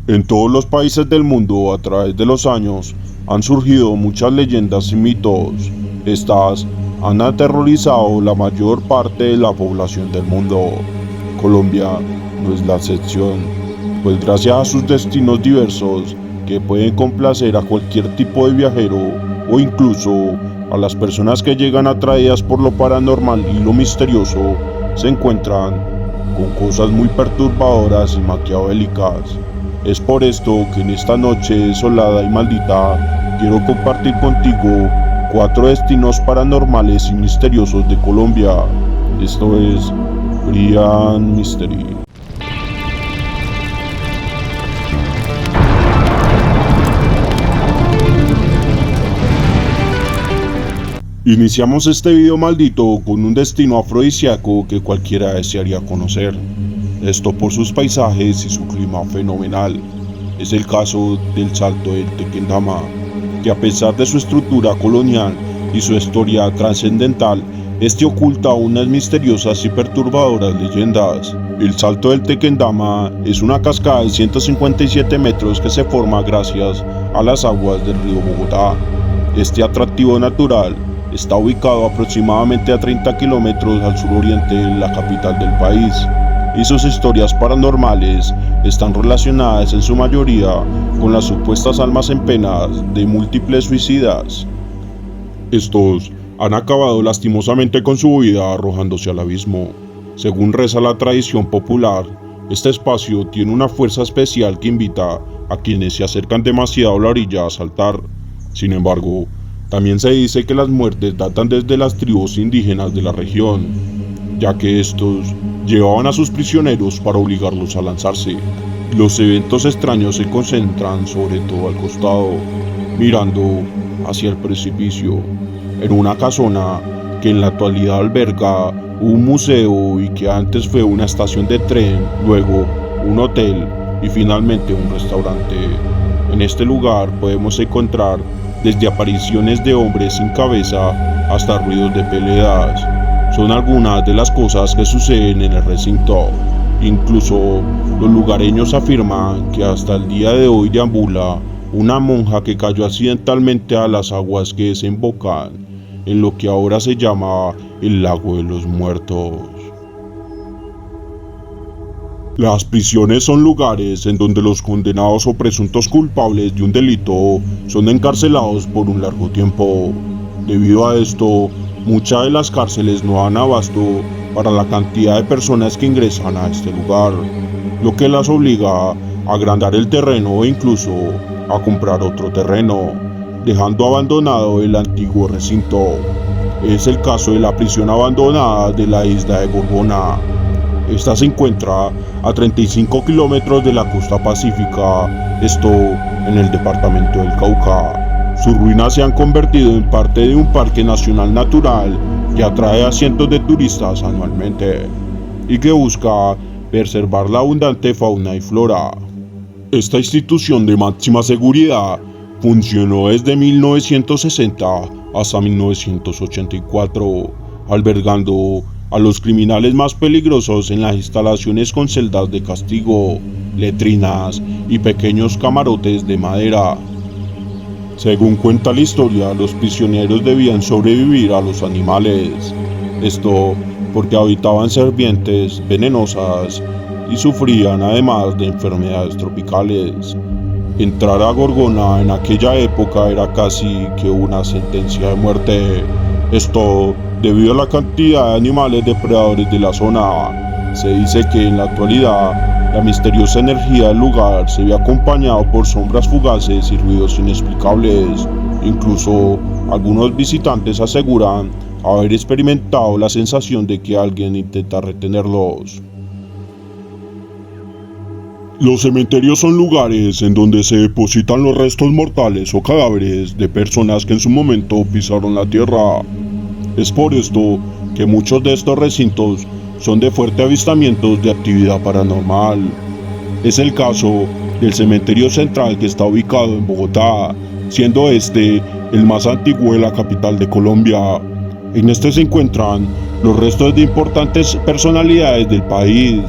En todos los países del mundo a través de los años han surgido muchas leyendas y mitos. Estas han aterrorizado la mayor parte de la población del mundo. Colombia no es la excepción, pues gracias a sus destinos diversos que pueden complacer a cualquier tipo de viajero o incluso a las personas que llegan atraídas por lo paranormal y lo misterioso, se encuentran con cosas muy perturbadoras y maquiavélicas. Es por esto que en esta noche desolada y maldita quiero compartir contigo 4 destinos paranormales y misteriosos de Colombia. Esto es Brian Mystery. Iniciamos este video maldito con un destino afrodisíaco que cualquiera desearía conocer. Esto por sus paisajes y su clima fenomenal. Es el caso del Salto del Tequendama, que a pesar de su estructura colonial y su historia trascendental, este oculta unas misteriosas y perturbadoras leyendas. El Salto del Tequendama es una cascada de 157 metros que se forma gracias a las aguas del río Bogotá. Este atractivo natural está ubicado aproximadamente a 30 kilómetros al suroriente de la capital del país, y sus historias paranormales están relacionadas en su mayoría con las supuestas almas en penas de múltiples suicidas. Estos han acabado lastimosamente con su vida arrojándose al abismo. Según reza la tradición popular, este espacio tiene una fuerza especial que invita a quienes se acercan demasiado a la orilla a saltar. Sin embargo, también se dice que las muertes datan desde las tribus indígenas de la región, ya que estos llevaban a sus prisioneros para obligarlos a lanzarse. Los eventos extraños se concentran sobre todo al costado, mirando hacia el precipicio, en una casona que en la actualidad alberga un museo y que antes fue una estación de tren, luego un hotel y finalmente un restaurante. En este lugar podemos encontrar desde apariciones de hombres sin cabeza hasta ruidos de peleas. Son algunas de las cosas que suceden en el recinto. Incluso los lugareños afirman que hasta el día de hoy deambula una monja que cayó accidentalmente a las aguas que desembocan en lo que ahora se llama el Lago de los Muertos. Las prisiones son lugares en donde los condenados o presuntos culpables de un delito son encarcelados por un largo tiempo. Debido a esto, muchas de las cárceles no dan abasto para la cantidad de personas que ingresan a este lugar, lo que las obliga a agrandar el terreno o incluso a comprar otro terreno, dejando abandonado el antiguo recinto. Es el caso de la prisión abandonada de la isla de Gorgona. Esta se encuentra a 35 kilómetros de la costa pacífica, esto en el departamento del Cauca. Sus ruinas se han convertido en parte de un parque nacional natural que atrae a cientos de turistas anualmente y que busca preservar la abundante fauna y flora. Esta institución de máxima seguridad funcionó desde 1960 hasta 1984, albergando a los criminales más peligrosos en las instalaciones con celdas de castigo, letrinas y pequeños camarotes de madera. Según cuenta la historia, los prisioneros debían sobrevivir a los animales, esto porque habitaban serpientes venenosas y sufrían además de enfermedades tropicales. Entrar a Gorgona en aquella época era casi que una sentencia de muerte, esto debido a la cantidad de animales depredadores de la zona. Se dice que en la actualidad la misteriosa energía del lugar se ve acompañado por sombras fugaces y ruidos inexplicables. Incluso algunos visitantes aseguran haber experimentado la sensación de que alguien intenta retenerlos. Los cementerios son lugares en donde se depositan los restos mortales o cadáveres de personas que en su momento pisaron la tierra. Es por esto que muchos de estos recintos son de fuerte avistamientos de actividad paranormal. Es el caso del cementerio central que está ubicado en Bogotá, siendo este el más antiguo de la capital de Colombia. En este se encuentran los restos de importantes personalidades del país,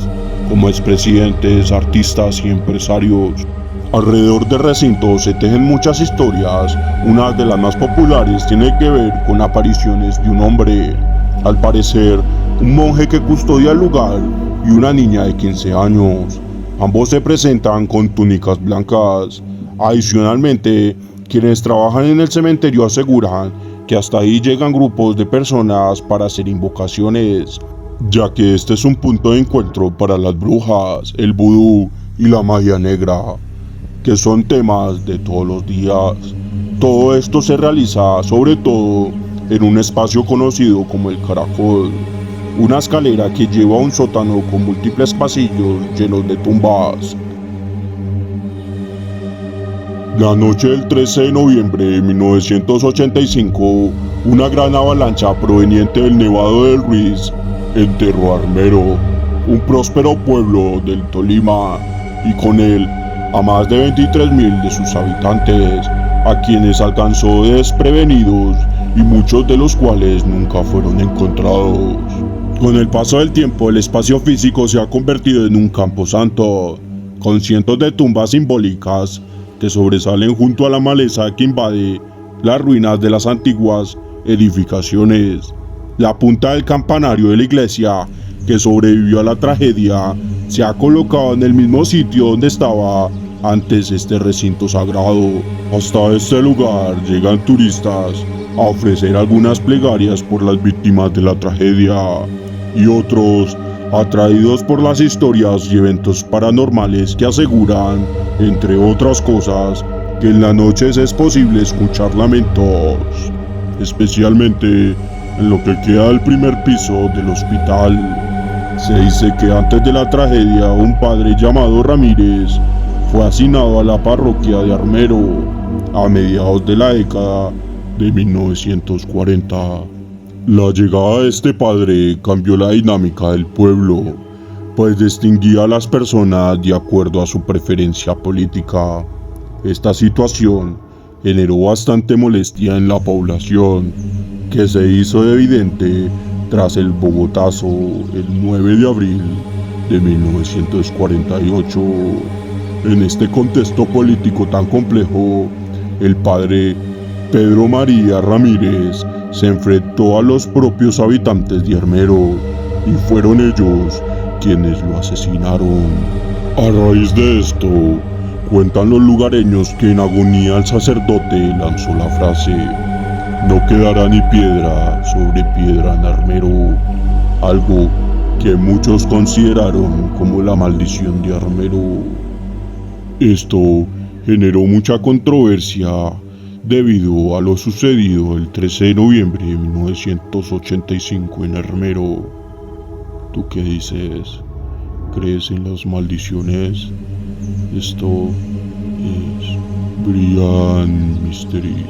como expresidentes, artistas y empresarios. Alrededor del recinto se tejen muchas historias. Una de las más populares tiene que ver con apariciones de un hombre, al parecer un monje que custodia el lugar, y una niña de 15 años. Ambos se presentan con túnicas blancas. Adicionalmente, quienes trabajan en el cementerio aseguran que hasta ahí llegan grupos de personas para hacer invocaciones, ya que este es un punto de encuentro para las brujas, el vudú y la magia negra, que son temas de todos los días. Todo esto se realiza sobre todo en un espacio conocido como el Caracol, una escalera que lleva a un sótano con múltiples pasillos llenos de tumbas. La noche del 13 de noviembre de 1985, una gran avalancha proveniente del Nevado del Ruiz enterró a Armero, un próspero pueblo del Tolima, y con él a más de 23.000 de sus habitantes, a quienes alcanzó desprevenidos y muchos de los cuales nunca fueron encontrados. Con el paso del tiempo, el espacio físico se ha convertido en un camposanto, con cientos de tumbas simbólicas que sobresalen junto a la maleza que invade las ruinas de las antiguas edificaciones. La punta del campanario de la iglesia, que sobrevivió a la tragedia, se ha colocado en el mismo sitio donde estaba antes este recinto sagrado. Hasta este lugar llegan turistas a ofrecer algunas plegarias por las víctimas de la tragedia, y otros atraídos por las historias y eventos paranormales que aseguran, entre otras cosas, que en las noches es posible escuchar lamentos, especialmente en lo que queda del primer piso del hospital. Se dice que antes de la tragedia, un padre llamado Ramírez fue asignado a la parroquia de Armero a mediados de la década de 1940. La llegada de este padre cambió la dinámica del pueblo, pues distinguía a las personas de acuerdo a su preferencia política. Esta situación generó bastante molestia en la población, que se hizo evidente tras el Bogotazo el 9 de abril de 1948. En este contexto político tan complejo, el padre Pedro María Ramírez se enfrentó a los propios habitantes de Armero, y fueron ellos quienes lo asesinaron. A raíz de esto, cuentan los lugareños que en agonía el sacerdote lanzó la frase: "No quedará ni piedra sobre piedra en Armero", algo que muchos consideraron como la maldición de Armero. Esto generó mucha controversia debido a lo sucedido el 13 de noviembre de 1985 en Armero. ¿Tú qué dices? ¿Crees en las maldiciones? Esto es Brian Mystery.